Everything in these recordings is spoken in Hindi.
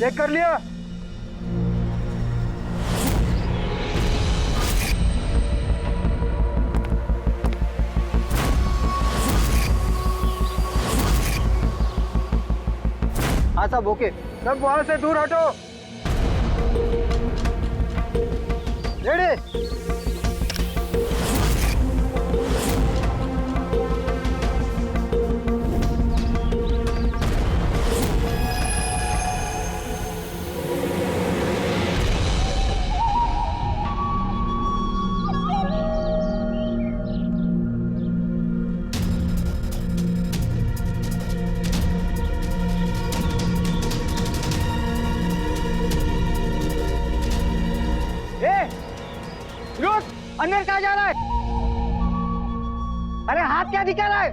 चेक कर लिया? हाँ साहब ओके। सब वहां से दूर हटो। रेडी। रुक, अंदर कहाँ जा रहा है? अरे हाथ क्या दिखा रहा है?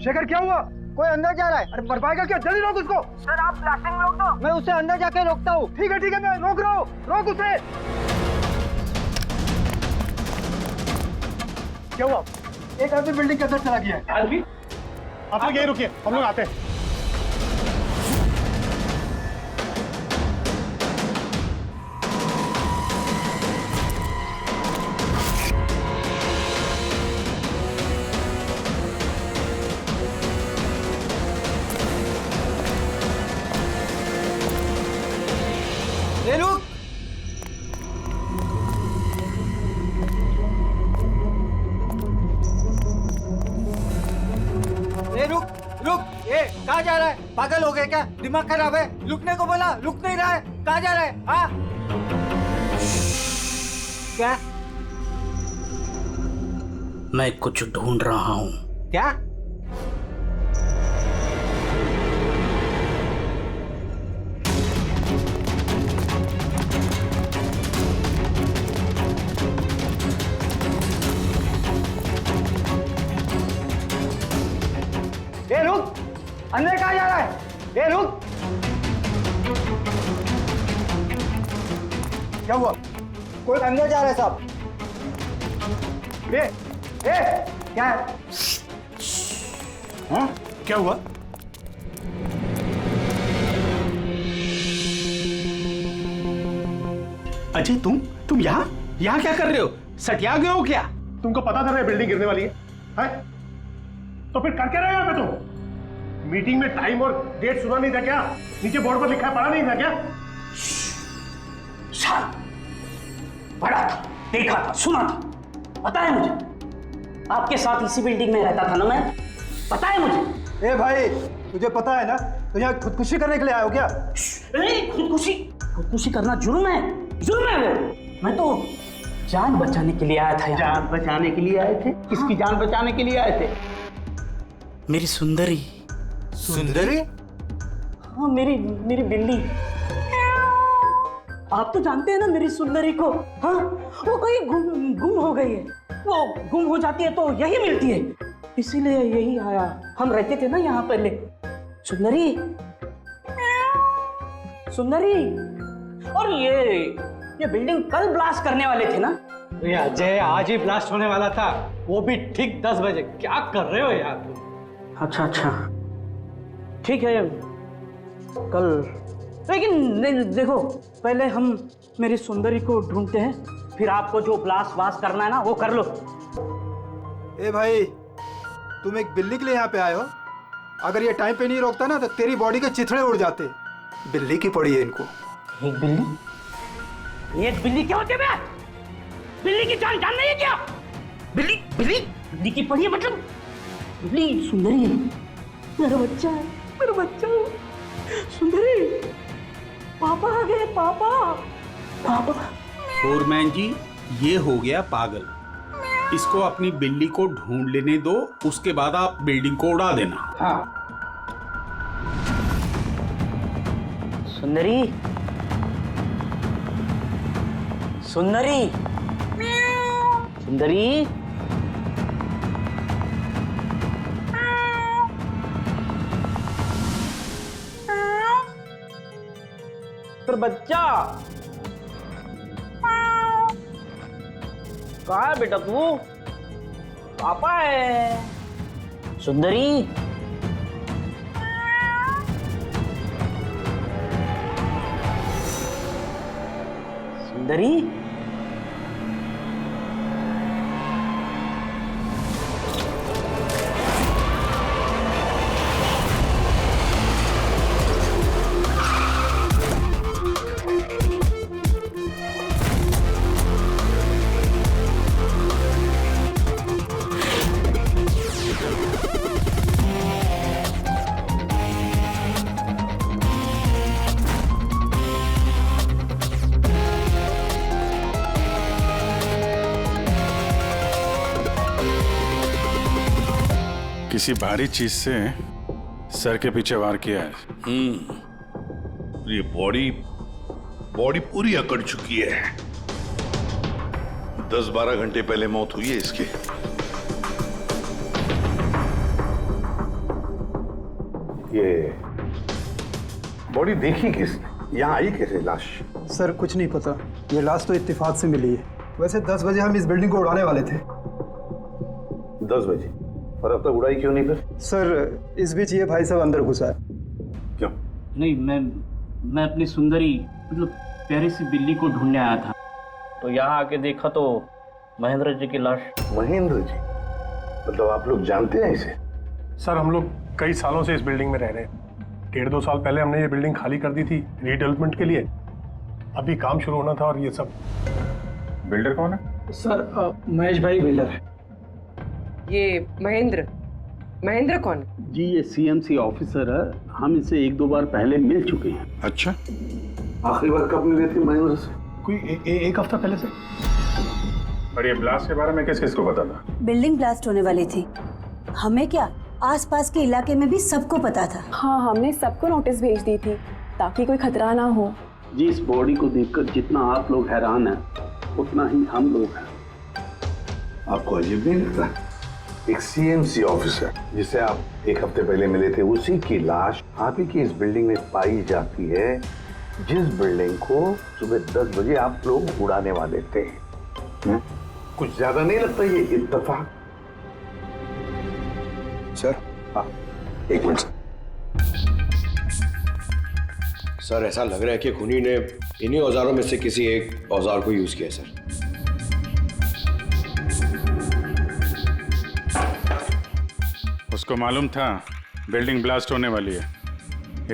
शेखर क्या हुआ? कोई अंदर जा रहा है। अरे मर पाएगा क्या? जल्दी रोक उसको। सर आप ब्लास्टिंग रोक दो, मैं उसे अंदर जाके रोकता हूँ। ठीक है मैं रोक रहा हूँ। रोक उसे। क्या हुआ? एक आदमी बिल्डिंग के अंदर चला गया है। आदमी? आप लोग यहीं रुकिए, हम लोग आते हैं। ये रुक। ये रुक रुक। ये कहाँ जा रहा है? पागल हो गए क्या? दिमाग खराब है? रुकने को बोला, रुक नहीं रहा है। कहाँ जा रहा है? हाँ क्या? मैं कुछ ढूंढ रहा हूँ। क्या? ये रुक, अंदर कहाँ जा रहा है? ये रुक। क्या हुआ? कोई अंदर जा रहा है साहब। ये क्या है? हाँ? क्या हुआ? अजय तुम यहाँ क्या कर रहे हो? सटिया गए हो क्या? तुमको पता था ना बिल्डिंग गिरने वाली है? तो फिर कर क्या रहे हो यहाँ पे तुम? मीटिंग में टाइम और डेट सुना नहीं था क्या? नीचे बोर्ड पर लिखा है, पढ़ा नहीं था क्या? पढ़ा था, देखा था, सुना था, पता है मुझे। आपके साथ इसी बिल्डिंग में रहता था ना मैं, पता है मुझे। ए भाई, तुझे पता है ना तो यहाँ खुदकुशी करने के लिए आए हो क्या? खुदकुशी करना जुर्म है वो। मैं तो जान बचाने के लिए आया था। जान बचाने के लिए आए थे? किसकी जान बचाने के लिए आए थे? मेरी सुंदरी। सुंदरी? हाँ मेरी बिल्ली। आप तो जानते हैं ना मेरी सुंदरी को। हाँ वो कहीं गुम हो गई है। वो गुम हो जाती है तो यही मिलती है, इसीलिए यही आया। हम रहते थे ना यहाँ पहले। सुंदरी और ये बिल्डिंग कल ब्लास्ट करने वाले थे ना? अजय आज ही ब्लास्ट होने वाला था, वो भी ठीक 10 बजे। क्या कर रहे हो यार तुम? अच्छा ठीक है कल, लेकिन देखो पहले हम मेरी सुंदरी को ढूंढते हैं, फिर आपको जो ब्लास्ट वास्ट करना है ना वो कर लो। ए भाई, तुम एक बिल्ली के लिए यहाँ पे आए हो? अगर ये टाइम पे नहीं रोकता ना तो तेरी बॉडी के चिथड़े उड़ जाते। बिल्ली की पड़ी है इनको। एक बिल्ली क्या होती है? बिल्ली की जान नहीं है क्या? बिल्ली की पड़ी है मतलब? बिल्ली सुंदरी है, मेरा बच्चा सुंदरी। पापा आ गए। पापा। फोरमैन जी, ये हो गया पागल। इसको अपनी बिल्ली को ढूंढ लेने दो, उसके बाद आप बिल्डिंग को उड़ा देना। हाँ। सुंदरी पर बच्चा कहाँ है बेटा तू? पापा है। सुंदरी सुंदरी किसी भारी चीज से सर के पीछे वार किया है। ये बॉडी पूरी अकड़ चुकी है। 10-12 घंटे पहले मौत हुई है इसकी। ये बॉडी देखी किसने? यहाँ आई कैसे लाश? सर कुछ नहीं पता, ये लाश तो इत्तेफाक से मिली है। वैसे 10 बजे हम इस बिल्डिंग को उड़ाने वाले थे। 10 बजे? और अब तक उड़ाई क्यों नहीं फिर? सर इस बीच ये भाई साहब अंदर घुसा है। क्यों? नहीं, मैं अपनी सुंदरी मतलब प्यारी सी बिल्ली को ढूंढने आया था, तो यहाँ आके देखा तो महेंद्र जी की लाश। महेंद्र जी? मतलब आप लोग जानते हैं इसे? सर हम लोग कई सालों से इस बिल्डिंग में रह रहे हैं। 1.5-2 साल पहले हमने ये बिल्डिंग खाली कर दी थी रीडेवलपमेंट के लिए। अभी काम शुरू होना था और ये सब। बिल्डर कौन है? सर महेश भाई बिल्डर है। ये महेंद्र कौन? जी ये सीएमसी ऑफिसर है, हम इसे 1-2 बार पहले मिल चुके हैं। अच्छा, आखिरी बार कब मिले थे महेंद्र से? कोई एक हफ्ता पहले से। और ये ब्लास्ट के बारे में किस किस को पता था? बिल्डिंग ब्लास्ट होने वाली थी, हमें क्या आसपास के इलाके में भी सबको पता था। हाँ, हमने सबको नोटिस भेज दी थी ताकि कोई खतरा ना हो। जी इस बॉडी को देखकर जितना आप लोग हैरान हैं उतना ही हम लोग हैं। आपको अजीब नहीं लगता? एक सीएमसी ऑफिसर जिसे आप 1 हफ्ते पहले मिले थे, उसी की लाश आप ही की इस बिल्डिंग में पाई जाती है, जिस बिल्डिंग को सुबह 10 बजे आप लोग उड़ाने वाले थे। कुछ ज्यादा नहीं लगता ये इत्तेफाक? सर हाँ, एक मिनट सर, ऐसा लग रहा है कि खूनी ने इन्हीं औजारों में से किसी एक औजार को यूज किया सर। उसको मालूम था बिल्डिंग ब्लास्ट होने वाली है,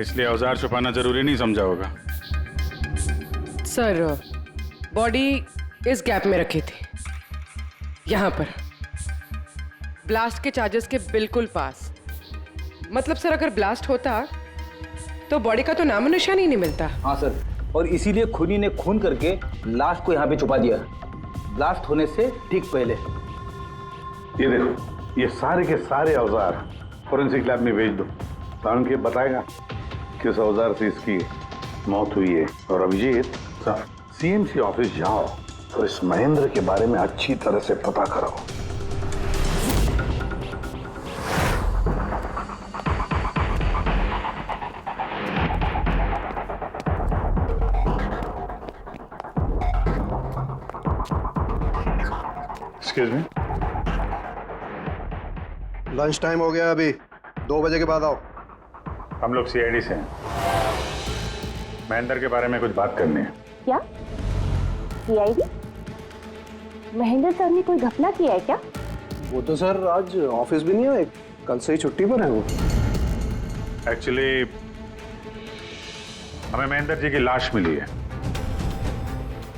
इसलिए औजार छुपाना जरूरी नहीं समझा होगा। सर बॉडी इस गैप में रखी थी, यहाँ पर ब्लास्ट के चार्जेस के बिल्कुल पास। मतलब सर अगर ब्लास्ट होता तो बॉडी का तो नामो निशान ही नहीं मिलता। हाँ सर, और इसीलिए खूनी ने खून करके लाश को यहाँ पे छुपा दिया ब्लास्ट होने से ठीक पहले। ये देखो, ये सारे के सारे औजार फोरेंसिक लैब में भेज दो, कारण के बताएगा किस औजार से इसकी मौत हुई है। और अभिजीत सर, सीएमसी ऑफिस जाओ और इस महेंद्र के बारे में अच्छी तरह से पता करो। एक्सक्यूज मी, लंच टाइम हो गया, अभी 2 बजे के बाद आओ। हम लोग सीआईडी से हैं, महेंद्र के बारे में कुछ बात करनी है। क्या सीआईडी? महेंद्र सर ने कोई घपला किया है क्या? वो तो सर आज ऑफिस भी नहीं आए, कल से ही छुट्टी पर है वो। एक्चुअली हमें महेंद्र जी की लाश मिली है,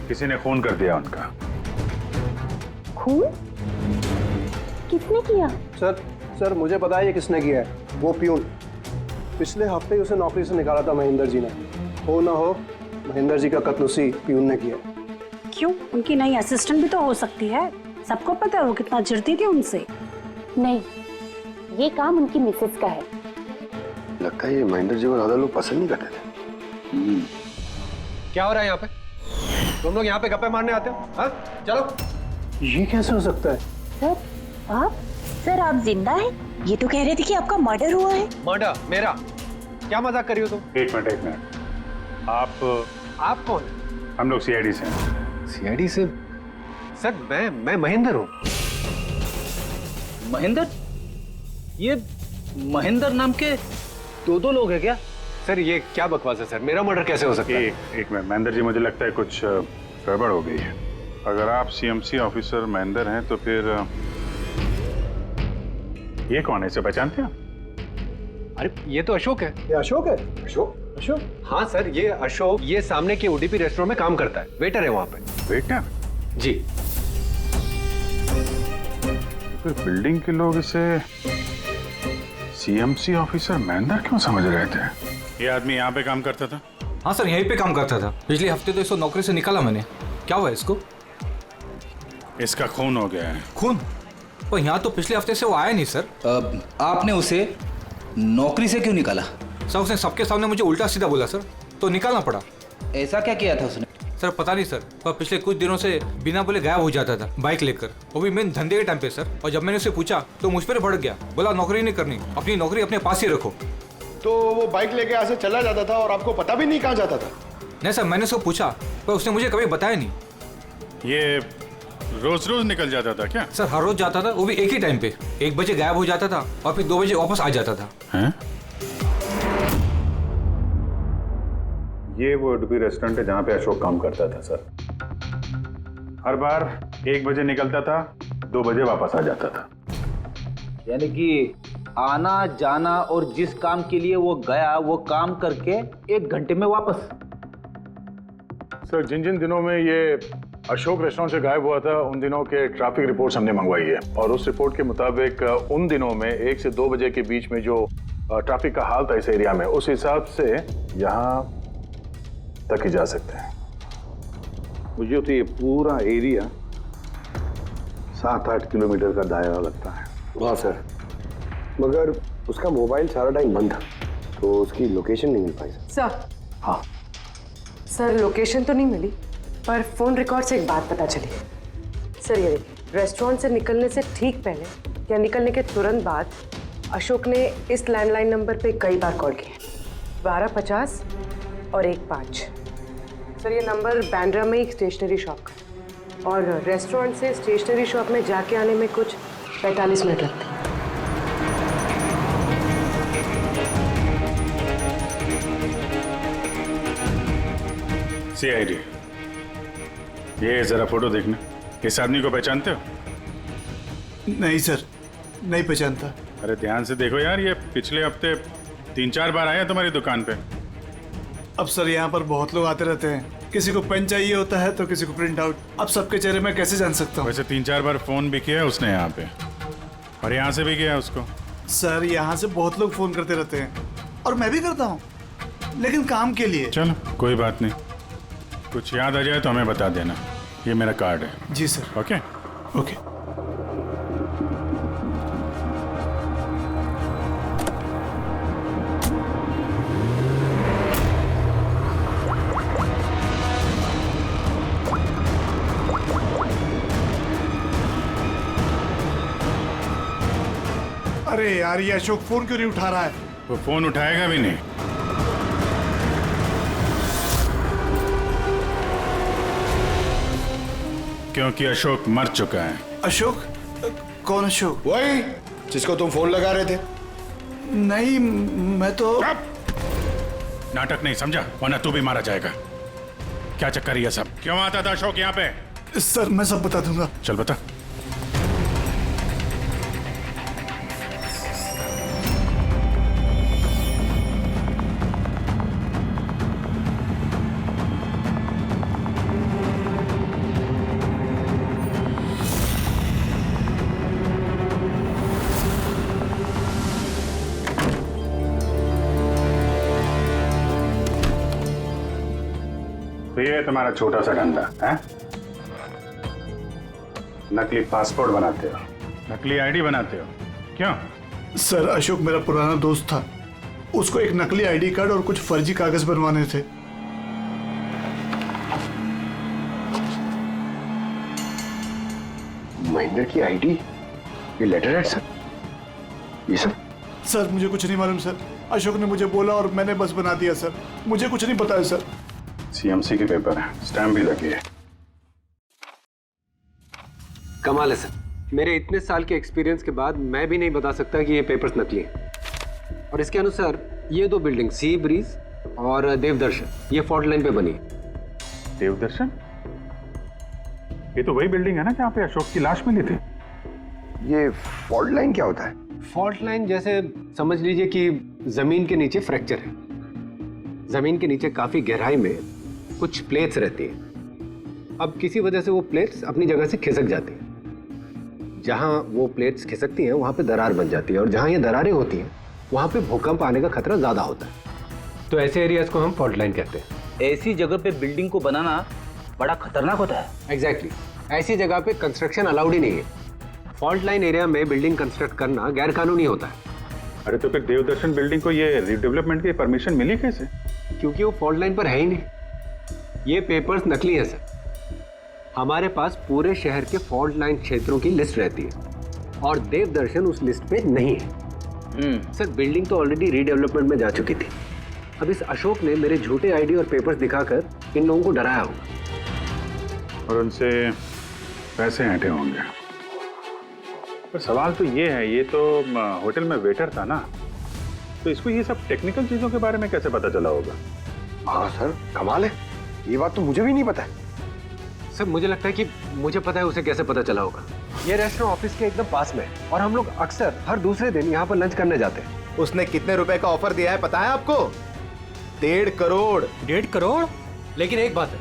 किसी ने खून कर दिया उनका। खून? किसने किया? सर मुझे पता है ये किसने किया है, वो प्यून। पिछले हफ्ते ही उसे नौकरी से निकाला था महेंद्र जी ने। हो ना हो महेंद्र जी का कत्ल उसी प्यून ने किया। क्यों? उनकी नई असिस्टेंट भी तो हो सकती है, सबको पता है वो कितना चिढ़ती थी उनसे। नहीं, ये काम उनकी मिसेस का है। लगता है ये महेंद्र जी को ज्यादा लोग पसंद नहीं करते थे। क्या हो रहा है यहाँ पे? तुम लोग यहाँ पे गप्पे मारने आते हो? हाँ चलो। ये कैसे हो सकता है? सर आप? सर आप जिंदा हैं? ये तो कह रहे थे कि आपका मर्डर हुआ है। मर्डर? मेरा? क्या मजाक कर रही हो तुम? एक मिनट, आप कौन? हम लोग सीआईडी से हैं। सीआईडी से? सर मैं महेंद्र हूँ। महेंद्र? ये महेंद्र नाम के 2 लोग हैं क्या? सर ये क्या बकवास है सर, मेरा मर्डर कैसे हो सकता है? एक मिनट महेंद्र जी, मुझे लगता है कुछ गड़बड़ हो गई है। अगर आप सीएमसी ऑफिसर महेंद्र हैं तो फिर ये कौन है, इसे पहचानते हैं? अरे ये तो अशोक है। ये अशोक है? अशोक? हाँ सर, ये अशोक ये सामने के ओडीपी रेस्टोरेंट में काम करता है, वेटर है वहाँ पे। वेटर? जी। फिर बिल्डिंग के लोग इसे सीएमसी ऑफिसर महेंद्र क्यों समझ रहे थे? ये आदमी यहाँ पे काम करता था? हाँ सर, यहीं पे काम करता था। पिछले हफ्ते तो इसको नौकरी से निकाला मैंने। क्या हुआ इसको? इसका खून हो गया है। खून? पर यहाँ तो पिछले हफ्ते से वो आया नहीं सर। आपने उसे नौकरी से क्यों निकाला? सर उसने सबके सामने मुझे उल्टा सीधा बोला सर, तो निकालना पड़ा। ऐसा क्या किया था उसने? सर पता नहीं सर, पर पिछले कुछ दिनों से बिना बोले गायब हो जाता था बाइक लेकर, वो भी मेन धंधे के टाइम पे सर। और जब मैंने उसे पूछा तो मुझ पर भड़क गया, बोला नौकरी नहीं करनी, अपनी नौकरी अपने पास ही रखो। तो वो बाइक लेके यहाँ से चला जाता था और आपको पता भी नहीं कहाँ जाता था? नहीं सर, मैंने उसको पूछा पर उसने मुझे कभी बताया नहीं। ये रोज रोज निकल जाता था क्या? सर हर रोज जाता था, वो भी एक ही टाइम पे। 1 बजे गायब हो जाता था और फिर 2 बजे वापस आ जाता था। हैं? ये वो उडुपी रेस्टोरेंट है जहाँ पे अशोक काम करता था सर। हर बार 1 बजे निकलता था, 2 बजे वापस आ जाता था। यानी कि आना जाना और जिस काम के लिए वो गया वो काम करके 1 घंटे में वापस। सर जिन जिन दिनों में ये अशोक रेस्टोरेंट से गायब हुआ था उन दिनों के ट्रैफिक रिपोर्ट्स हमने मंगवाई है, और उस रिपोर्ट के मुताबिक उन दिनों में 1 से 2 बजे के बीच में जो ट्रैफिक का हाल था इस एरिया में, उस हिसाब से यहाँ तक ही जा सकते हैं। मुझे तो ये पूरा एरिया 7-8 किलोमीटर का दायरा लगता है। वाह सर, मगर उसका मोबाइल सारा टाइम बंद था, तो उसकी लोकेशन नहीं मिल पाई सर। हाँ सर लोकेशन तो नहीं मिली, पर फोन रिकॉर्ड से एक बात पता चली। सर ये देखिए, रेस्टोरेंट से निकलने से ठीक पहले या निकलने के तुरंत बाद अशोक ने इस लैंडलाइन नंबर पे कई बार कॉल किया, 1250 और 15। सर ये नंबर बांद्रा में एक स्टेशनरी शॉप का है, और रेस्टोरेंट से स्टेशनरी शॉप में जाके आने में कुछ 45 मिनट लगते हैं। सीआईडी, ये जरा फोटो देखना। इस आदमी को पहचानते हो? नहीं सर, नहीं पहचानता। अरे ध्यान से देखो यार, ये पिछले हफ्ते 3-4 बार आया तुम्हारी दुकान पे। अब सर यहाँ पर बहुत लोग आते रहते हैं, किसी को पेन चाहिए होता है तो किसी को प्रिंट आउट। अब सबके चेहरे मैं कैसे जान सकता हूँ? वैसे 3-4 बार फोन भी किया उसने यहाँ पे, और यहाँ से भी किया उसको। सर यहाँ से बहुत लोग फोन करते रहते हैं, और मैं भी करता हूँ, लेकिन काम के लिए। चलो कोई बात नहीं, कुछ याद आ जाए तो हमें बता देना। ये मेरा कार्ड है। जी सर। Okay okay. अरे यार, ये अशोक फोन क्यों नहीं उठा रहा है? वो फोन उठाएगा भी नहीं। क्योंकि अशोक मर चुका है। अशोक? कौन अशोक? वही जिसको तुम फोन लगा रहे थे। नहीं, मैं तो नाटक नहीं समझा, वरना तू भी मारा जाएगा। क्या चक्कर है ये सब? क्यों आता था अशोक यहाँ पे? सर मैं सब बता दूंगा। चल बता। तो ये तुम्हारा छोटा सा धंधा है? नकली पासपोर्ट बनाते हो, नकली आईडी बनाते हो, क्यों? सर अशोक मेरा पुराना दोस्त था, उसको एक नकली आईडी कार्ड और कुछ फर्जी कागज बनवाने थे। महेंद्र की आईडी, ये लेटर है सर, ये सब? सर मुझे कुछ नहीं मालूम सर, अशोक ने मुझे बोला और मैंने बस बना दिया सर, मुझे कुछ नहीं पता है सर। सीएमसी के पेपर है, स्टैम्प भी लगी है। कमाल है सर, मेरे इतने साल के एक्सपीरियंस के बाद मैं भी नहीं बता सकता कि ये पेपर्स नकली हैं। और इसके अनुसार ये 2 बिल्डिंग सी ब्रीज और देवदर्शन ये फॉल्ट लाइन पे बनी है। देवदर्शन? ये तो वही बिल्डिंग है ना जहाँ पे अशोक की लाश मिली थी। ये फॉल्ट लाइन क्या होता है? फॉल्ट लाइन जैसे समझ लीजिए कि जमीन के नीचे फ्रैक्चर है। जमीन के नीचे काफी गहराई में कुछ प्लेट्स रहती हैं। अब किसी वजह से वो प्लेट्स अपनी जगह से खिसक जाती हैं। जहां वो प्लेट्स खिसकती हैं वहां पे दरार बन जाती है, और जहां ये दरारें होती हैं वहां पे भूकंप आने का खतरा ज्यादा होता है। तो ऐसे एरियाज को हम फॉल्ट लाइन कहते हैं। ऐसी जगह पे बिल्डिंग को बनाना बड़ा खतरनाक होता है। एग्जैक्टली ऐसी जगह पे कंस्ट्रक्शन अलाउड ही नहीं है। फॉल्ट लाइन एरिया में बिल्डिंग कंस्ट्रक्ट करना गैर कानूनी होता है। अरे तो फिर देवदर्शन बिल्डिंग को ये रीडेवलपमेंट की परमिशन मिली कैसे? क्योंकि वो फॉल्ट लाइन पर है ही नहीं। ये पेपर्स नकली हैं सर। हमारे पास पूरे शहर के फॉल्ट लाइन क्षेत्रों की लिस्ट रहती है और देवदर्शन उस लिस्ट पे नहीं है। सर बिल्डिंग तो ऑलरेडी रीडेवलपमेंट में जा चुकी थी। अब इस अशोक ने मेरे झूठे आईडी और पेपर्स दिखाकर इन लोगों को डराया होगा और उनसे पैसे ऐंठे होंगे। पर सवाल तो ये है, ये तो होटल में वेटर था ना, तो इसको ये सब टेक्निकल चीजों के बारे में कैसे पता चला होगा? हाँ सर, कमाल है, ये बात तो मुझे भी नहीं पता है। सर मुझे लगता है कि मुझे पता है उसे कैसे पता चला होगा। ये रेस्टोरेंट ऑफिस के एकदम पास में है और हम लोग अक्सर हर दूसरे दिन यहाँ पर लंच करने जाते हैं। उसने कितने रुपए का ऑफर दिया है पता है आपको? 1.5 करोड़। 1.5 करोड़? लेकिन एक बात है,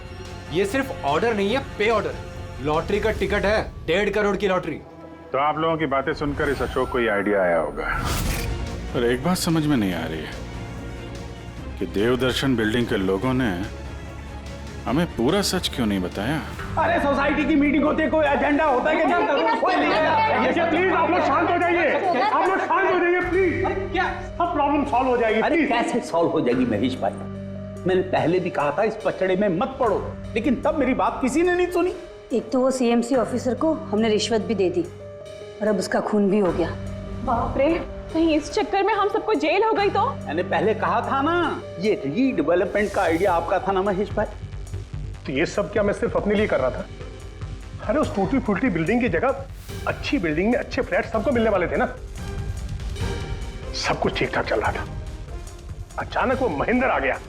ये सिर्फ ऑर्डर नहीं है, पे ऑर्डर। लॉटरी का टिकट है, 1.5 करोड़ की लॉटरी। तो आप लोगों की बातें सुनकर इस अशोक को ये आइडिया आया होगा। पर एक बात समझ में नहीं आ रही है कि देवदर्शन बिल्डिंग के लोगों ने हमें पूरा सच क्यों नहीं बताया? अरे सोसाइटी की मीटिंग होती है, कोई एजेंडा होता है कि प्लीज आप लोग शांत हो जाइए, आप लोग शांत हो जाइए प्लीज। क्या सब प्रॉब्लम सॉल्व हो जाएगी? अरे कैसे सॉल्व हो जाएगी महेश भाई? मैंने पहले भी कहा था इस पचड़े में मत पड़ो, लेकिन तब मेरी बात किसी ने नहीं सुनी। एक तो वो सीएमसी ऑफिसर को हमने रिश्वत भी दे दी और अब उसका खून भी हो गया। बाप रे, कहीं इस चक्कर में हम सबको जेल हो गई तो? मैंने पहले कहा था ना, ये रीडेवलपमेंट का आइडिया आपका था ना महेश भाई? तो ये सब क्या मैं सिर्फ अपने लिए कर रहा था? अरे उस टूटी फूटी बिल्डिंग की जगह अच्छी बिल्डिंग में अच्छे फ्लैट सबको मिलने वाले थे ना। सब कुछ ठीक ठाक चल रहा था, अचानक वो महेंद्र आ गया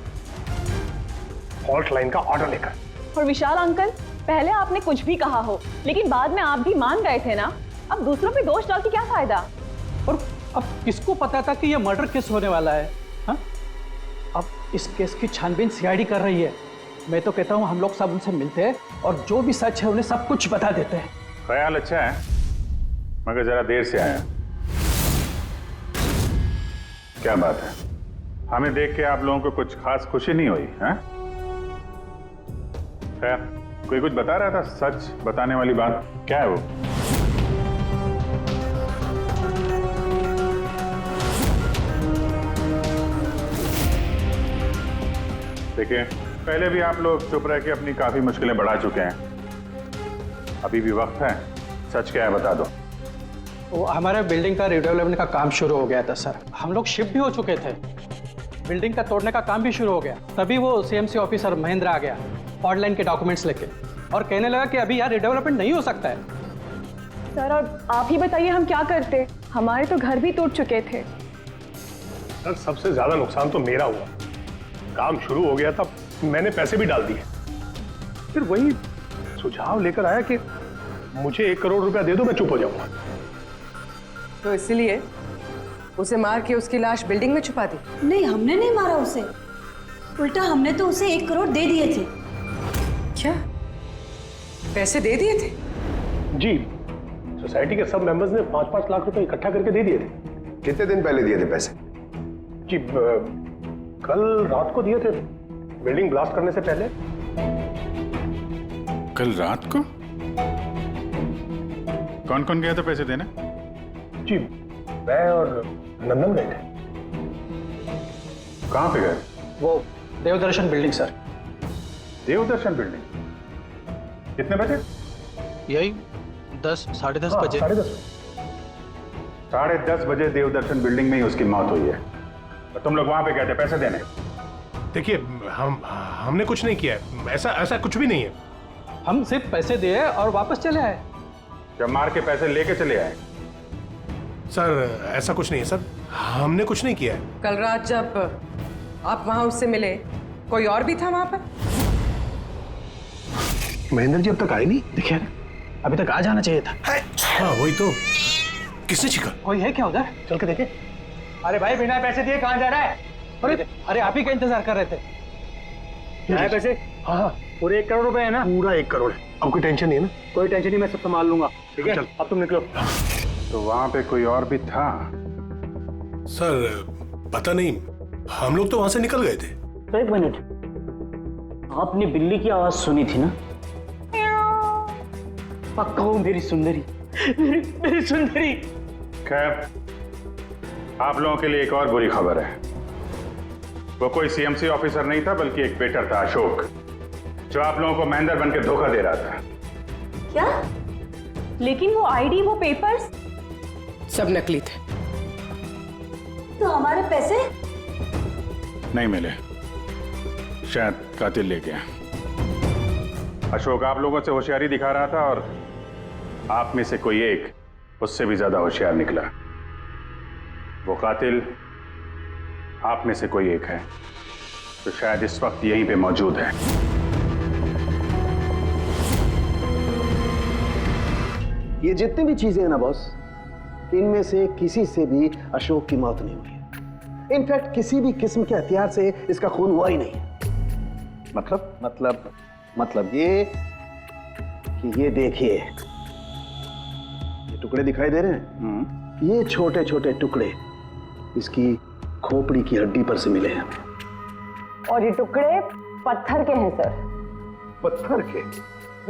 फॉल्ट लाइन का ऑर्डर लेकर। और विशाल अंकल, पहले आपने कुछ भी कहा हो, लेकिन बाद में आप भी मान गए थे ना। अब दूसरों पे दोष डाल के क्या फायदा? और अब किसको पता था कि ये मर्डर केस होने वाला है? हा? अब इस केस की छानबीन सीआईडी कर रही है। मैं तो कहता हूँ हम लोग सब उनसे मिलते हैं और जो भी सच है उन्हें सब कुछ बता देते हैं। ख्याल अच्छा है, मगर जरा देर से आया। क्या बात है, हमें देख के आप लोगों को कुछ खास खुशी नहीं हुई? हैं? खैर, कोई कुछ बता रहा था, सच बताने वाली बात क्या है वो? देखिए, पहले भी आप लोग चुप रह के अपनी काफी मुश्किलें बढ़ा चुके हैं। अभी भी वक्त है, सच क्या है बता दो। वो हमारे बिल्डिंग का रिडेवलपमेंट का काम शुरू हो गया था सर। हम लोग शिफ्ट भी हो चुके थे, बिल्डिंग का तोड़ने का काम भी शुरू हो गया। तभी वो सीएमसी ऑफिसर महेंद्र आ गया फॉल्ट लाइन के डॉक्यूमेंट्स लेके और कहने लगा कि अभी यार रिडेवलपमेंट नहीं हो सकता है। सर अब आप ही बताइए हम क्या करते? हमारे तो घर भी टूट चुके थे। सर सबसे ज्यादा नुकसान तो मेरा हुआ। काम शुरू हो गया था, मैंने पैसे भी डाल दिए। फिर वही सुझाव लेकर आया कि मुझे 1 करोड़ रुपया दे दो, मैं चुप हो जाऊंगा। तो इसलिए उसे मार के उसकी लाश बिल्डिंग में छुपा दी? नहीं, हमने नहीं मारा उसे, उल्टा हमने तो उसे 1 करोड़ दे दिए थे। क्या पैसे दे दिए थे? जी, सोसाइटी के सब मेंबर्स ने 5-5 लाख रुपए इकट्ठा करके दे दिए थे। कितने दिन पहले दिए थे पैसे? जी कल रात को दिए थे, बिल्डिंग ब्लास्ट करने से पहले। कल रात को? कौन कौन गया था पैसे देने? जी मैं और नंदन गए थे। कहाँ पे गए? वो देवदर्शन बिल्डिंग सर। देवदर्शन बिल्डिंग? कितने बजे? यही 10, 10:30 बजे। 10:30 बजे देवदर्शन बिल्डिंग में ही उसकी मौत हुई है। तो तुम लोग वहां पे गए थे पैसे देने? देखिए हमने कुछ नहीं किया है, ऐसा कुछ भी नहीं है। हम सिर्फ पैसे दिए और वापस चले आए। जब मार के पैसे लेके चले आए? सर ऐसा कुछ नहीं है सर, हमने कुछ नहीं किया है। कल रात जब आप वहां उससे मिले, कोई और भी था वहां पर? महेंद्र जी अब तक आए नहीं। देखिए अभी तक आ जाना चाहिए था। हाँ वही तो। किसने छिका? कोई है क्या उधर? चल के देखे। अरे भाई बिना पैसे दिए कहाँ जा रहा है? अरे आप ही का इंतजार कर रहे थे। क्या है पैसे? हाँ हाँ पूरे 1 करोड़ रुपए है ना? पूरा 1 करोड़ है। अब कोई टेंशन नहीं है ना? कोई टेंशन नहीं, मैं सब संभाल लूंगा। ठीक है चल। अब तुम निकलो। तो वहां पे कोई और भी था? सर पता नहीं, हम लोग तो वहां से निकल गए थे। तो 1 मिनट, आपने बिल्ली की आवाज सुनी थी ना? पक्का वो मेरी सुंदरी, मेरी सुंदरी। खैर आप लोगों के लिए एक और बुरी खबर है। वो कोई सीएमसी ऑफिसर नहीं था बल्कि एक वेटर था, अशोक, जो आप लोगों को महेंद्र बन के धोखा दे रहा था। क्या? लेकिन वो आईडी, वो पेपर्स सब नकली थे। तो हमारे पैसे? नहीं मिले, शायद कातिल ले गया। अशोक आप लोगों से होशियारी दिखा रहा था और आप में से कोई एक उससे भी ज्यादा होशियार निकला। वो कातिल आप में से कोई एक है, तो शायद इस वक्त यहीं पे मौजूद है। ये जितनी भी चीजें हैं ना बॉस, इनमें से किसी से भी अशोक की मौत नहीं हुई है। इनफैक्ट किसी भी किस्म के हथियार से इसका खून हुआ ही नहीं है। मतलब ये कि ये देखिए, ये टुकड़े दिखाई दे रहे हैं? ये छोटे छोटे टुकड़े इसकी खोपड़ी की हड्डी पर से मिले हैं। और ये टुकड़े पत्थर के हैं सर। पत्थर के?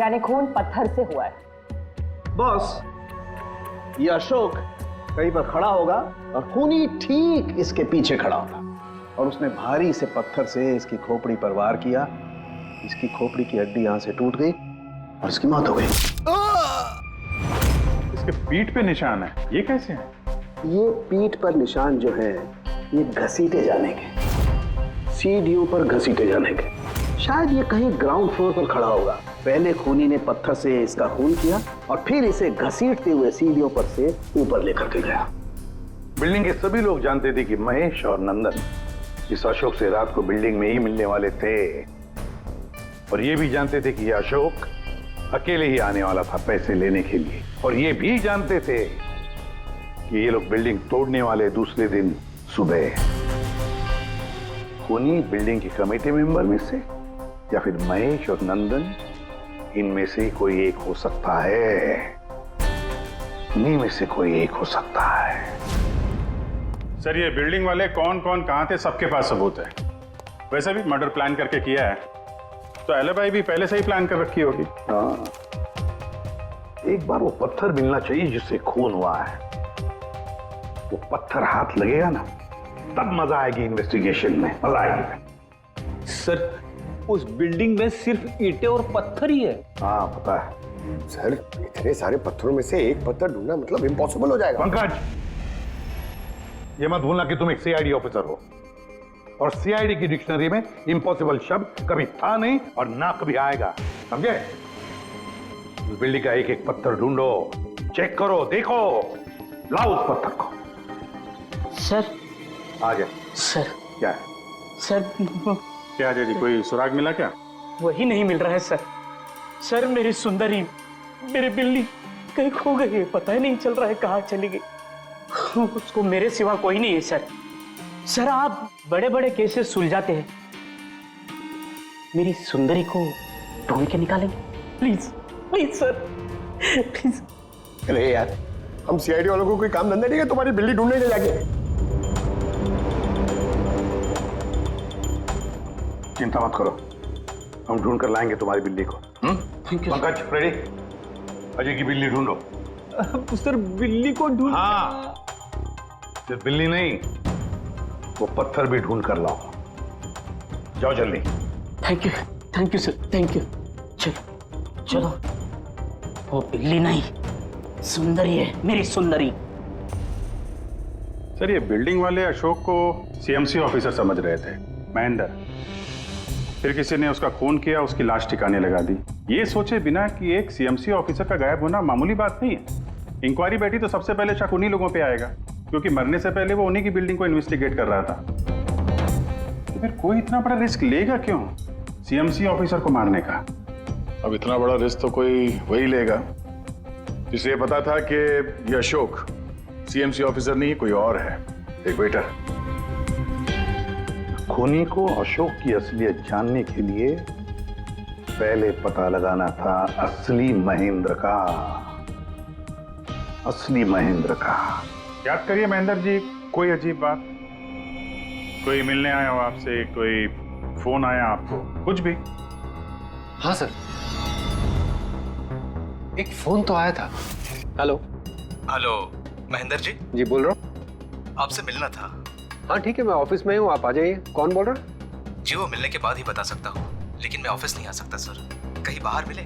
यानी खून पत्थर से हुआ है। बॉस, ये अशोक कहीं पर खड़ा होगा और खूनी ठीक इसके पीछे खड़ा होगा और उसने भारी से पत्थर से इसकी खोपड़ी पर वार किया। इसकी खोपड़ी की हड्डी यहां से टूट गई और इसकी मौत हो गई। इसके पीठ पे निशान है, ये कैसे है? ये पीठ पर निशान जो है ये घसीटे जाने के, सीढ़ियों पर घसीटे जाने के। शायद ये कहीं ग्राउंड फ्लोर पर खड़ा होगा। पहले खूनी ने पत्थर से इसका खून किया और फिर इसे घसीटते हुए सीढ़ियों पर से ऊपर लेकर के गया। बिल्डिंग के सभी लोग जानते थे कि महेश और नंदन इस अशोक से रात को बिल्डिंग में ही मिलने वाले थे, और ये भी जानते थे कि ये अशोक अकेले ही आने वाला था पैसे लेने के लिए, और ये भी जानते थे कि ये लोग बिल्डिंग तोड़ने वाले दूसरे दिन सुबह। खूनी बिल्डिंग की कमेटी मेंबर में से या फिर महेश और नंदन, इनमें से कोई एक हो सकता है। इन्हीं में से कोई एक हो सकता है। सर ये बिल्डिंग वाले कौन कौन कहां थे सबके पास सबूत है। वैसे भी मर्डर प्लान करके किया है तो एलिबाई भी पहले से ही प्लान कर रखी होगी। हाँ, एक बार वो पत्थर मिलना चाहिए जिससे खून हुआ है। वो पत्थर हाथ लगेगा ना, तब मजा आएगी इन्वेस्टिगेशन में, मजा आएगी। सर उस बिल्डिंग में सिर्फ ईंटें और पत्थर ही है। हाँ पता है सर, इतने सारे पत्थरों में से एक पत्थर ढूंढना मतलब इम्पॉसिबल हो जाएगा। पंकज, ये मत भूलना कि तुम एक सीआईडी ऑफिसर हो, और सीआईडी की डिक्शनरी में इम्पॉसिबल शब्द कभी था नहीं और ना कभी आएगा, समझे? उस बिल्डिंग का एक एक पत्थर ढूंढो, चेक करो, देखो, लाओ उस पत्थर को। सर आ गया। सर क्या है? सर क्या जी, कोई सुराग मिला क्या? वही नहीं मिल रहा है सर। सर मेरी सुंदरी, मेरी बिल्ली कहीं खो गई है, पता ही नहीं चल रहा है कहाँ चली गई। उसको मेरे सिवा कोई नहीं है सर। सर आप बड़े बड़े केसेस सुलझाते हैं, मेरी सुंदरी को ढूंढ के निकालेंगे प्लीज, प्लीज सर, प्लीज। अरे यार, हम सीआईडी वालों को कोई काम धंधा नहीं है तुम्हारी बिल्ली ढूंढने के जाके। चिंता मत करो, हम ढूंढ कर लाएंगे तुम्हारी बिल्ली को। पंकज रेडी? अजय की बिल्ली ढूंढो। सर बिल्ली को ढूंढ? हाँ, सिर्फ बिल्ली नहीं, वो पत्थर भी ढूंढ कर लाओ। जाओ जल्दी। Thank you sir, thank you. चलो चलो, वो बिल्ली नहीं सुंदरी है, मेरी सुंदरी। सर ये बिल्डिंग वाले अशोक को सीएमसी ऑफिसर समझ रहे थे, महेंद्र। फिर किसी ने उसका खून किया, उसकी लाश ठिकाने लगा दी, ये सोचे बिना कि एक सीएमसी ऑफिसर का गायब होना मामूली बात नहीं है। इंक्वायरी बैठी तो सबसे पहले शक उन्हीं लोगों पे आएगा, क्योंकि मरने से पहले वो उन्हीं की बिल्डिंग को इन्वेस्टिगेट कर रहा था। तो फिर कोई इतना बड़ा रिस्क लेगा क्यों सीएमसी ऑफिसर को मारने का? अब इतना बड़ा रिस्क तो कोई वही लेगा जिसे ये पता था कि ये अशोक सीएमसी ऑफिसर नहीं कोई और है, एक वेटर। खूनी को अशोक की असलियत जानने के लिए पहले पता लगाना था असली महेंद्र का। असली महेंद्र का। याद करिए महेंद्र जी, कोई अजीब बात, कोई मिलने आया हो आपसे, कोई फोन आया आपको, कुछ भी? हाँ सर, एक फोन तो आया था। Hello hello Mahendra ji. जी बोल रहा हूँ। आपसे मिलना था। हाँ ठीक है, मैं ऑफिस में हूँ, आप आ जाइए। कौन बोल रहा है? जी वो मिलने के बाद ही बता सकता हूँ, लेकिन मैं ऑफिस नहीं आ सकता सर। कहीं बाहर मिले?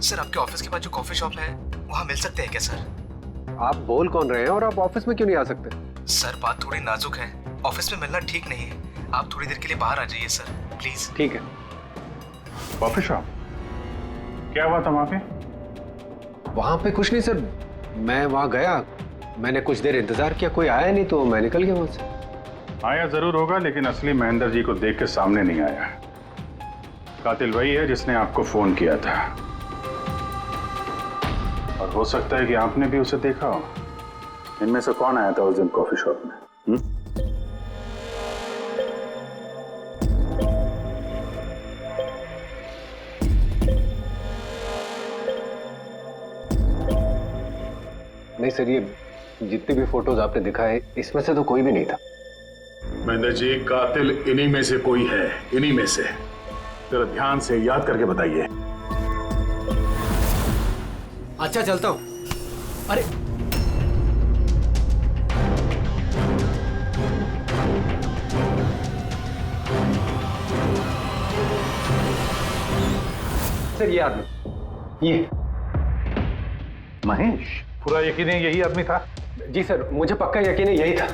सर आपके ऑफिस के पास जो कॉफी शॉप है वहाँ मिल सकते हैं क्या सर? आप बोल कौन रहे हैं और आप ऑफिस में क्यों नहीं आ सकते? सर बात थोड़ी नाजुक है, ऑफिस में मिलना ठीक नहीं है। आप थोड़ी देर के लिए बाहर आ जाइए सर, प्लीज। ठीक है। Coffee shop? क्या हुआ था वहाँ पे? वहाँ पे कुछ नहीं सर, मैं वहाँ गया, मैंने कुछ देर इंतजार किया, कोई आया नहीं तो मैं निकल गया वहाँ से। आया जरूर होगा, लेकिन असली महेंद्र जी को देख के सामने नहीं आया। कातिल वही है जिसने आपको फोन किया था, और हो सकता है कि आपने भी उसे देखा हो। इनमें से कौन आया था उस दिन कॉफी शॉप में? नहीं सर, ये जितनी भी फोटोज आपने दिखाए इसमें से तो कोई भी नहीं था। महेंद्र जी, कातिल इन्हीं में से कोई है, इन्हीं में से। जरा ध्यान से याद करके बताइए। अच्छा चलता हूँ। अरे सर ये आदमी, ये महेश? पूरा यकीन है यही आदमी था? जी सर, मुझे पक्का यकीन है यही था।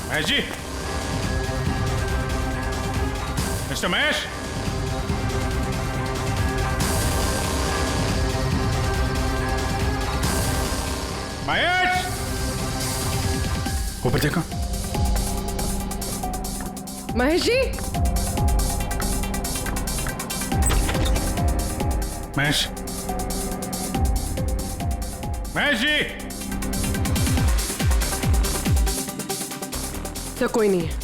महेश जी, मिस्टर महेश, महेश, ऊपर देखो। महेश जी, महेश, महेश जी। तो कोई नहीं है।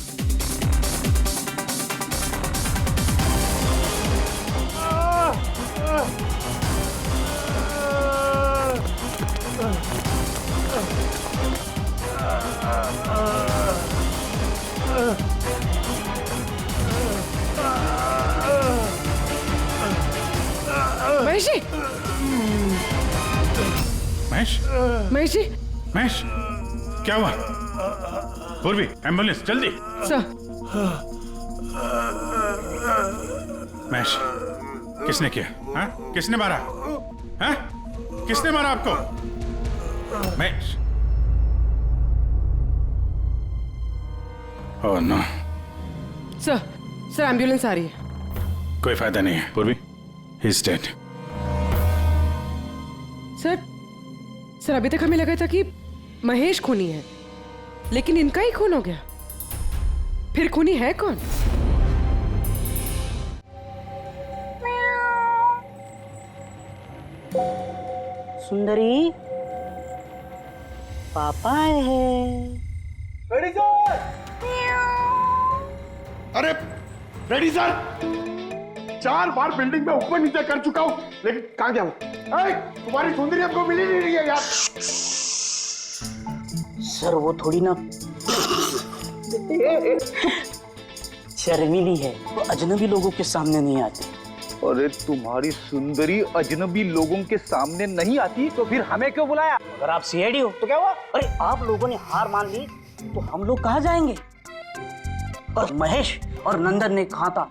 महेश जी, महेश, महेश जी, महेश, क्या हुआ? पूर्वी, एम्बुलेंस जल्दी। सर। महेश, किसने किया? हाँ? किसने मारा? हाँ? किसने मारा आपको? Mahesh. Oh no. Sir ambulance आ रही है। कोई फायदा नहीं है पूर्वी, ही इज डेड। सर अभी तक हमें लगा था कि महेश खूनी है, लेकिन इनका ही खून हो गया। फिर खूनी है कौन? सुंदरी, पापा आए हैं। Ready sir. अरे रेडी सर, 4 बार बिल्डिंग में ऊपर नीचे कर चुका हूं, लेकिन कहां गया हूं? तुम्हारी सुंदरी हमको मिली नहीं रही है यार। सर वो थोड़ी ना शर्मीली है, वो अजनबी लोगों के सामने नहीं आती। अरे तुम्हारी सुंदरी अजनबी लोगों के सामने नहीं आती तो फिर हमें क्यों बुलाया? अगर आप सीआईडी हो तो क्या हुआ? अरे आप लोगों ने हार मान ली तो हम लोग कहाँ जाएंगे? और महेश और नंदन ने कहा था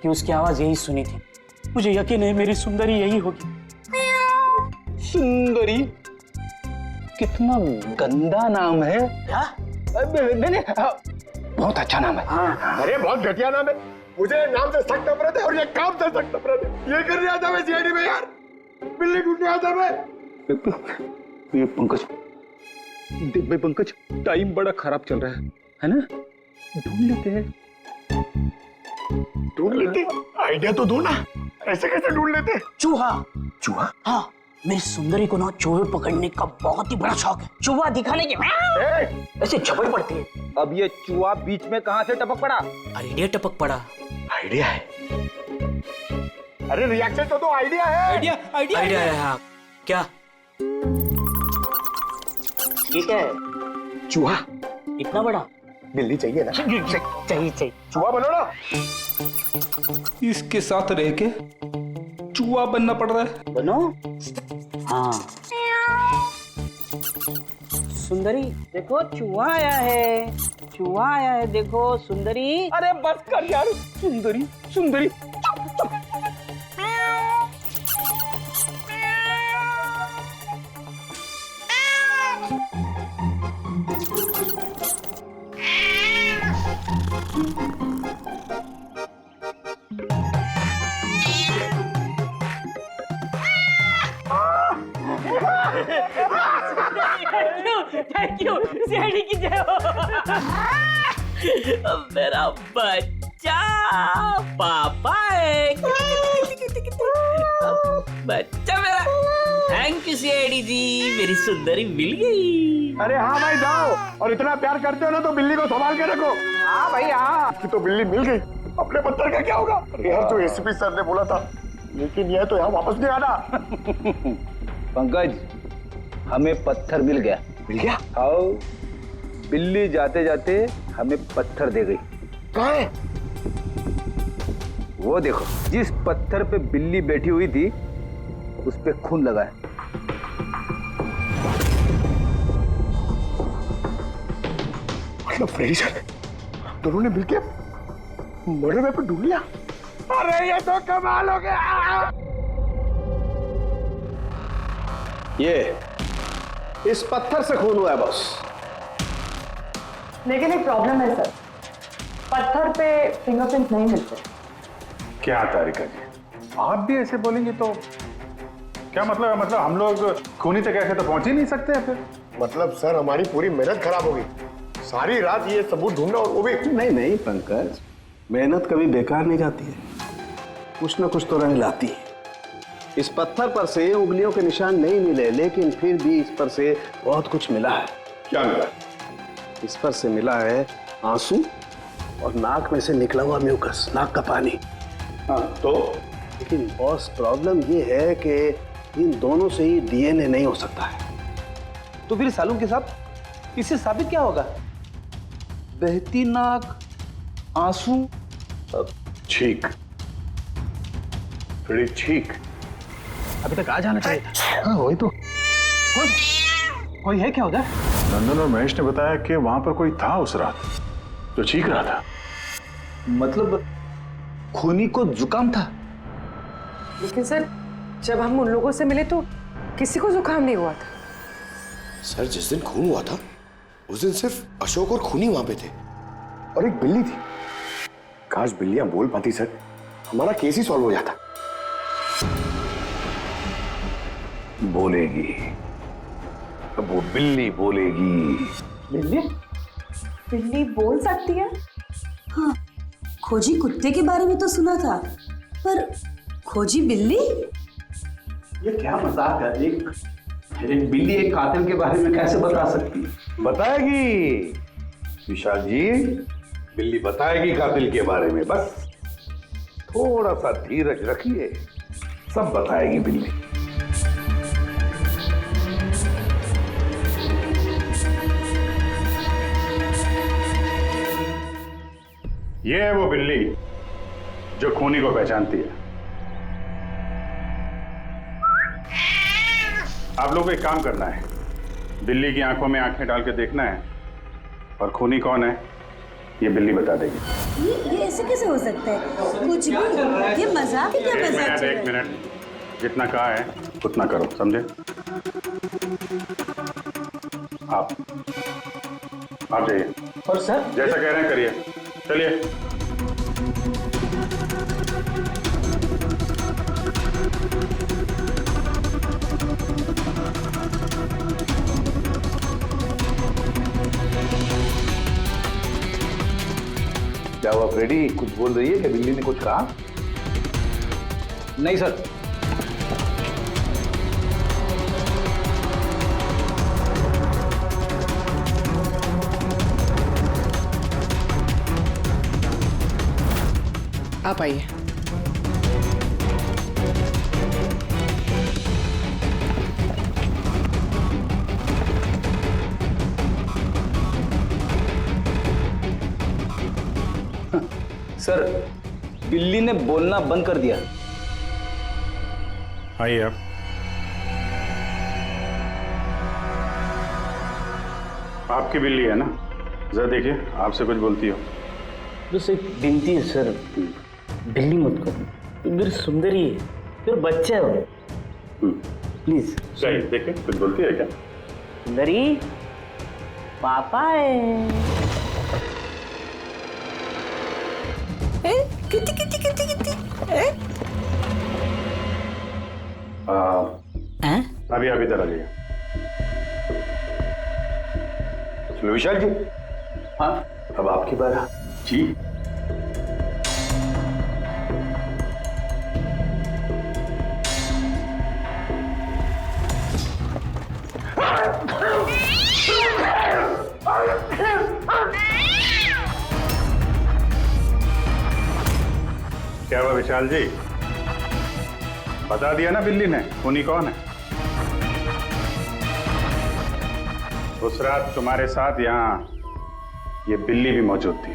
कि उसकी आवाज यही सुनी थी। मुझे यकीन है मेरी सुंदरी यही होगी। सुंदरी? कितना गंदा नाम है। क्या? नहीं, बहुत अच्छा नाम है। हाँ। अरे बहुत घटिया नाम है। मुझे नाम से सख्त नफरत है और ये काम से सख्त नफरत है। ये करने आता मैं सीआईडी में यार, बिल्ली ढूंढने आता मैं। ये पंकज, देख भाई पंकज, टाइम बड़ा खराब चल रहा है ना? ढूंढ लेते हैं। ढूंढ लेते? आइडिया तो दो ना, ऐसे कैसे ढूंढ लेते? चूहा। चूहा? हाँ, मेरी सुंदरी को ना चूहे पकड़ने का बहुत ही बड़ा शौक है। चूहा दिखाने के ऐसे झपट पड़ती है। अब ये चूहा बीच में कहां से टपक पड़ा? आइडिया टपक पड़ा। आइडिया है? अरे रिएक्शन तो दो, आइडिया है। आइडिया है। हाँ क्या? ये क्या है? चूहा। इतना बड़ा? बिल्ली चाहिए ना? चाहिए। चूहा बनो ना। इसके साथ रह के चूहा बनना पड़ रहा है। बनो? हाँ। सुंदरी देखो, चूहा आया है। चूहा आया है, देखो सुंदरी। अरे बस कर यार। सुंदरी सुंदरी। थैंक यू सीआईडी की जय हो। मेरा बच्चा पापा है। बच्चा मेरा। थैंक यू सीआईडी जी, मेरी सुंदरी मिल गई। अरे हाँ भाई जाओ, और इतना प्यार करते हो ना तो बिल्ली को संभाल के रखो। हाँ भाई हाँ। इसकी तो बिल्ली मिल गई, अपने पत्थर का क्या होगा? अरे यार जो एसीपी सर ने बोला था, लेकिन यह तो यहाँ वापस नहीं आना। पंकज, हमें पत्थर मिल गया। मिल गया? आओ, बिल्ली जाते जाते हमें पत्थर दे गई। कहाँ है? वो देखो, जिस पत्थर पे बिल्ली बैठी हुई थी उस पे खून लगा है। मतलब फ्रेडी सर दोनों ने मिलकर मर्डर वेपन ढूंढ लिया। अरे ये तो कमाल हो गया। ये इस पत्थर से खून हुआ है बॉस। लेकिन एक प्रॉब्लम है सर, पत्थर पे फिंगरप्रिंट नहीं मिलते। क्या तारिका जी, आप भी ऐसे बोलेंगे तो क्या मतलब? मतलब हम लोग खूनी तक ऐसे तो पहुंच ही नहीं सकते हैं फिर? मतलब सर हमारी पूरी मेहनत खराब होगी। सारी रात ये सबूत ढूंढना, और वो भी। नहीं पंकज, मेहनत कभी बेकार नहीं जाती है, कुछ ना कुछ तो रंग लाती है। इस पत्थर पर से उंगलियों के निशान नहीं मिले, लेकिन फिर भी इस पर से बहुत कुछ मिला है। क्या मिला? इस पर से मिला है आंसू और नाक में से निकला हुआ म्यूकस, नाक का पानी। हाँ तो? लेकिन बॉस प्रॉब्लम ये है कि इन दोनों से ही डीएनए नहीं हो सकता है। तो फिर सालू के साथ इससे साबित क्या होगा? बहती नाक, आंसू, छींक। थोड़ी छींक। अभी तक आ जाना चाहिए था। हाँ वही तो। कोई है क्या उधर? नंदन और महेश ने बताया कि वहां पर कोई था उस रात जो चीख रहा था। मतलब खूनी को जुकाम था? लेकिन सर जब हम उन लोगों से मिले तो किसी को जुकाम नहीं हुआ था। सर जिस दिन खून हुआ था उस दिन सिर्फ अशोक और खूनी वहां पे थे और एक बिल्ली थी। काश बिल्लियां बोल पाती सर, हमारा केस ही सॉल्व हो जाता। बोलेगी, अब वो बिल्ली बोलेगी। बिल्ली? बिल्ली बोल सकती है? हाँ, खोजी कुत्ते के बारे में तो सुना था, पर खोजी बिल्ली? ये क्या मजाक है? एक बिल्ली एक कातिल के बारे में कैसे बता सकती है? बताएगी विशाल जी, बिल्ली बताएगी कातिल के बारे में। बस थोड़ा सा धीरज रखिए, सब बताएगी बिल्ली। ये है वो बिल्ली जो खूनी को पहचानती है। आप लोग को एक काम करना है, बिल्ली की आंखों में आंखें डाल के देखना है और खूनी कौन है ये बिल्ली बता देगी। ये ऐसे कैसे हो सकता है? कुछ भी, ये मजाक है क्या? मजाक? एक मिनट, जितना कहा है उतना करो, समझे? आप जाइए। और सर जैसा कह रहे हैं करिए, चलिए। क्या हुआ फ्रेडी, कुछ बोल रही है कि बिल्ली ने कुछ कहा? नहीं सर। आप आइए। सर बिल्ली ने बोलना बंद कर दिया। आइए आप। आपकी बिल्ली है ना? जरा देखिए, आपसे कुछ बोलती हो। बस एक विनती है सर, बिल्ली मत करो, मेरी सुंदरी है, मेरा बच्चा है वो, प्लीज। सही, देखिए कुछ बोलती है क्या? सुंदरी पापा है। कितनी कितनी कितनी कितनी? अभी आप इधर आ जाइए। चलो विशाल जी। हाँ अब आपकी बारी। जी। क्या हुआ विशाल जी? बता दिया ना बिल्ली ने खूनी कौन है? उस रात तुम्हारे साथ यहाँ ये बिल्ली भी मौजूद थी।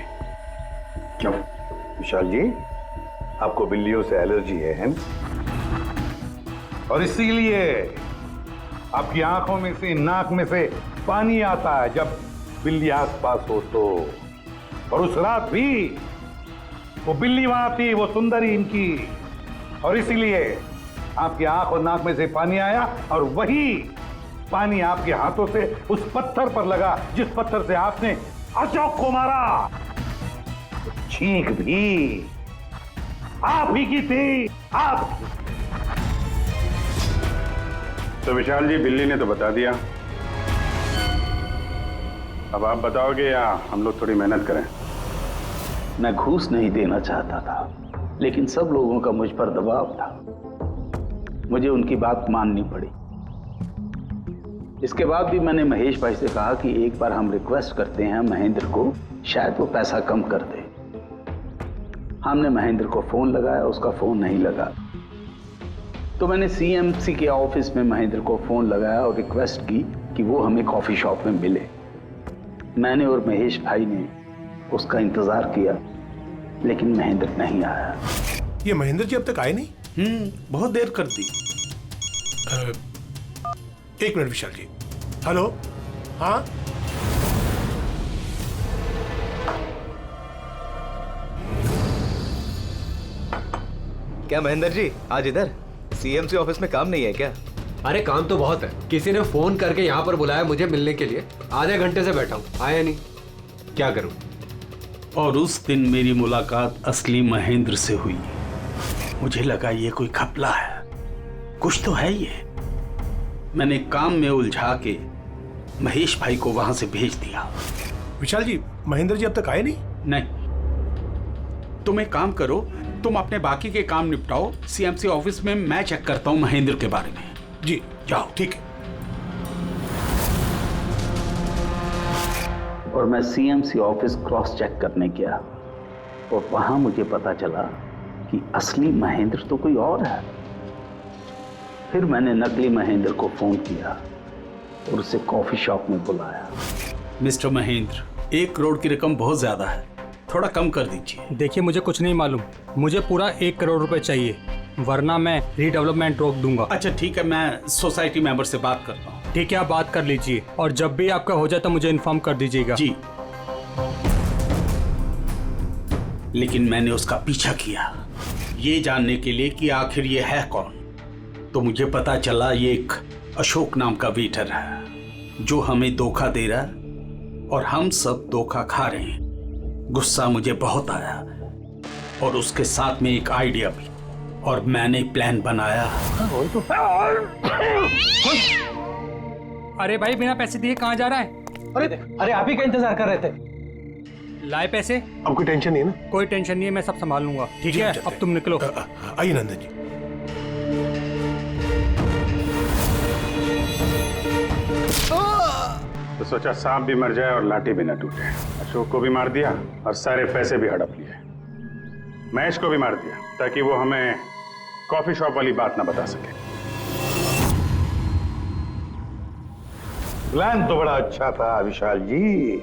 क्यों विशाल जी, आपको बिल्लियों से एलर्जी है ना? और इसीलिए आपकी आंखों में से, नाक में से पानी आता है जब बिल्ली आसपास हो तो। और उस रात भी वो बिल्ली वहां थी, वो सुंदरी इनकी, और इसीलिए आपकी आंख और नाक में से पानी आया और वही पानी आपके हाथों से उस पत्थर पर लगा जिस पत्थर से आपने अशोक को मारा। चीख भी आप ही की थी, आप। तो विशाल जी, बिल्ली ने तो बता दिया, अब आप बताओगे या हम लोग थोड़ी मेहनत करें? मैं घूस नहीं देना चाहता था, लेकिन सब लोगों का मुझ पर दबाव था, मुझे उनकी बात माननी पड़ी। इसके बाद भी मैंने महेश भाई से कहा कि एक बार हम रिक्वेस्ट करते हैं महेंद्र को, शायद वो पैसा कम कर दे। हमने महेंद्र को फोन लगाया, उसका फोन नहीं लगा। तो मैंने सीएमसी के ऑफिस में महेंद्र को फोन लगाया और रिक्वेस्ट की कि वो हमें कॉफी शॉप में मिले। मैंने और महेश भाई ने उसका इंतजार किया, लेकिन महेंद्र नहीं आया। ये महेंद्र जी अब तक आए नहीं? बहुत देर कर दी। एक मिनट विशाल जी, हेलो, हाँ क्या महेंद्र जी आज इधर सीएमसी ऑफिस में काम नहीं है क्या? अरे काम तो बहुत है। किसी ने फोन करके यहाँ पर बुलाया मुझे मिलने के लिए। आधे घंटे से बैठा हूँ, आया नहीं। क्या करूँ? और उस दिन मेरी मुलाकात असली महेंद्र से हुई। मुझे लगा ये कोई घपला है, कुछ तो है ये। मैंने काम में उलझा के महेश भाई को वहां से भेज दिया। विशाल जी, महेंद्र जी अब तक आए नहीं? नहीं, तुम एक काम करो, तुम अपने बाकी के काम निपटाओ। सीएमसी ऑफिस में मैं चेक करता हूँ महेंद्र के बारे में। जी जाओ, ठीक है। और मैं सीएमसी ऑफिस क्रॉस चेक करने गया और वहां मुझे पता चला कि असली महेंद्र तो कोई और है। फिर मैंने नकली महेंद्र को फोन किया और उसे कॉफी शॉप में बुलाया। मिस्टर महेंद्र, 1 करोड़ की रकम बहुत ज्यादा है, थोड़ा कम कर दीजिए। देखिए, मुझे कुछ नहीं मालूम, मुझे पूरा 1 करोड़ रुपए चाहिए, वरना मैं रीडेवलपमेंट रोक दूंगा। अच्छा ठीक है, मैं सोसाइटी मेंबर से बात करता हूँ। ठीक है, आप बात कर लीजिए और जब भी आपका हो जाए तो मुझे इन्फॉर्म कर दीजिएगा। जी। लेकिन मैंने उसका पीछा किया ये जानने के लिए कि आखिर ये है कौन। तो मुझे पता चला ये एक अशोक नाम का वेटर है जो हमें धोखा दे रहा है और हम सब धोखा खा रहे हैं। गुस्सा मुझे बहुत आया और उसके साथ में एक आइडिया भी, और मैंने प्लान बनाया। अरे भाई, बिना पैसे दिए कहाँ जा रहा है? अरे आप ही का इंतजार कर रहे थे। लाए पैसे? अब कोई टेंशन नहीं है ना? कोई टेंशन नहीं है, मैं सब संभाल लूंगा। ठीक है, अब तुम निकलो। आइए नंदन जी। तो सोचा सांप भी मर जाए और लाठी भी न टूटे। अशोक को भी मार दिया और सारे पैसे भी हड़प लिए। महेश को भी मार दिया ताकि वो हमें कॉफी शॉप वाली बात ना बता सके। प्लान तो बड़ा अच्छा था विशाल जी,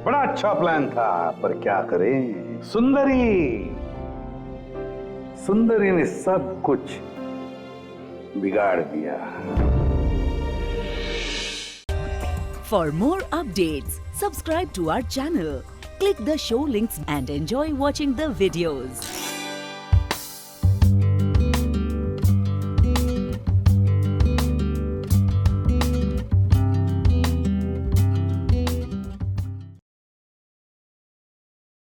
बड़ा अच्छा प्लान था, पर क्या करें, सुंदरी ने सब कुछ बिगाड़ दिया। For more updates, subscribe to our channel, click the show links and enjoy watching the videos.